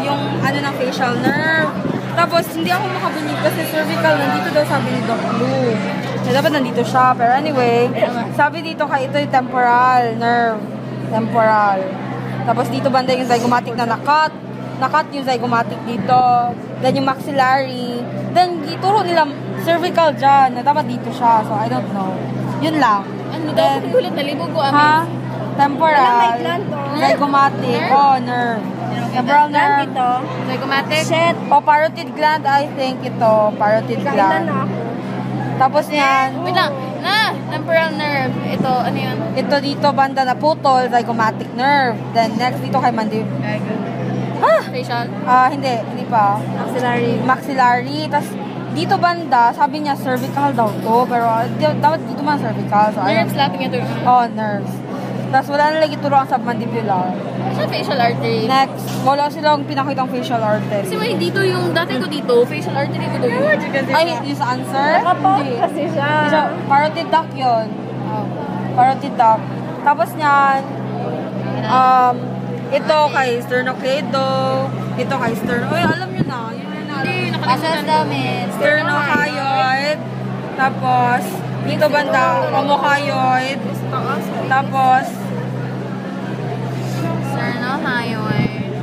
yung ano ng facial nerve. Tapos, hindi ako makabilib kasi cervical, nandito daw sabi ni Doc Blue. Dapat nandito siya. Pero anyway, sabi dito kay ito yung temporal nerve. Temporal. Tapos dito banda yung zygomatic na nakat. Nakat yung zygomatic dito. Then yung maxillary. Then ituro nila cervical dyan. Na dapat dito siya. So I don't know. Yun lang. Ano daw? Kulit na libog ko. Ha? Temporal. Zygomatic. Oh, nerve. Temporal nerve. Dito. Zygomatic. Shit. Oh, parotid gland. I think ito. Parotid gland. Tapos yan. Wait lang. Temporal nerve. Ito, ano yun? Ito dito banda na putol. Zygomatic nerve. Then next dito kay mandibular. Facial. Hindi pa. Maxillary. Maxillary. Tapos dito banda, sabi niya cervical daw to. Pero dapat dito man cervical. So, Nerves lahat nga ito. Oh, nerves. Tapos wala na lagi turuan sa mandibular. Sa facial artery. Next, wala silang pinakitang facial artery. Kasi may dito yung, dati ko dito, facial artery ko doon. Ay, yung sa answer? Hindi. Kasi siya. Parotid duct yun. Parotid duct. Tapos niyan, ito kay sternocleido. Ito kay Uy, alam nyo na. Hindi, nakalimutan namin. Sternohyoid. Tapos, dito banda, omohyoid. Tapos, Sternohyoid.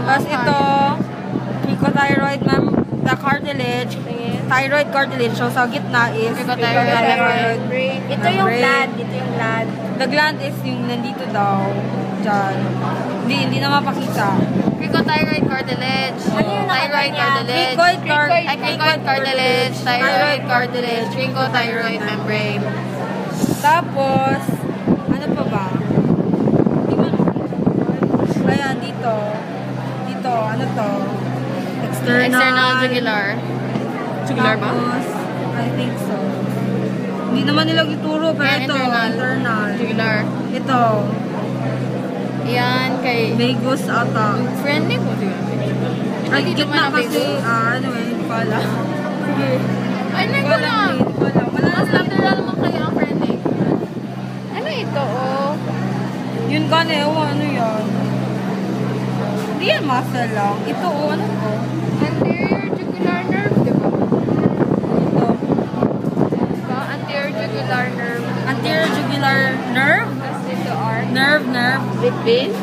tapos ito, cricothyroid, ma'am, the cartilage, thyroid cartilage. So, sa gitna is Cricothyroid. Ito yung gland. Ito yung gland. The gland is yung nandito daw. Diyan. Hindi na mapakita. Cricothyroid cartilage. Thyroid cartilage. Cricoid cartilage. Thyroid cartilage. Cricothyroid membrane. Tapos, ano pa ba? Ayan, dito. Dito, ano to? External jugular. Jugular ba? Tapos, I think so. Hindi naman nila ituro, pero Ayan, ito, internal. Jugular. Ito, Yan, kay... vagus ata. Friendly po siya. Ay, gitna kasi, ano hindi pala. Sige. Ay, ko na. Wala. Mas lateral mo kayo ang friendly. Ano ito, oh? Yun ka na, ano yan? Hindi yan muscle lang. Ito, ano to? Anterior jugular nerve, di ba? Ito. Diba? Anterior jugular nerve. Anterior jugular nerve? Tapos dito are... Nerve. Vein?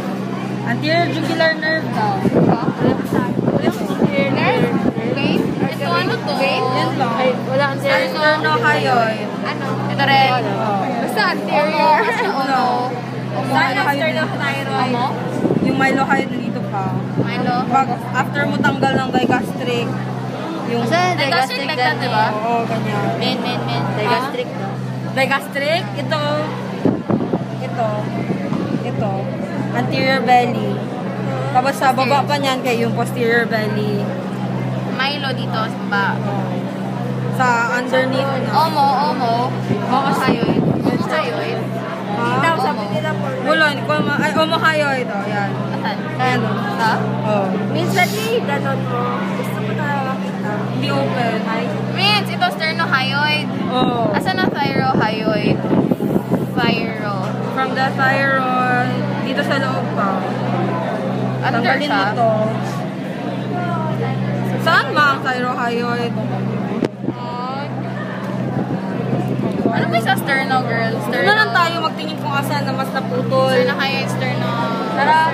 Anterior jugular nerve daw. Anterior nerve? Vein? Ito ano to? Yan lang. Wala anterior. Sternohyoid. Ano? Ito rin. Basta anterior. Ano? Saan ang sternothyroid? Ano? Yung mylohyoid dito pa. Milo. Pag after mo tanggal ng digastric, yung... Digastric like that, diba? Oo, ganyan. Main. Digastric no? Digastric, ito. Anterior belly. Tapos sa baba pa niyan kay yung posterior belly. Milo dito sa baba. Sa underneath na. Omo. Omohyoid. Omohyoid. Itaw, sabi nila po. Wala, hindi ko ay, omohyoid. Oh, yan. Asan? Ayan. Ha? Oh. Minsan ganon mo. Gusto mo talaga makita. Hindi open. Vince, ito sternohyoid. Oh. Asan ang thyrohyoid? From the thyroid, dito sa loob pa. Under Tanggalin mo siya. to. Saan ma ang thyrohyoid? Ano ba sa sterno, girl? Doon na lang tayo magtingin kung asan na mas naputol. Sternohyoid, sterno. Tara.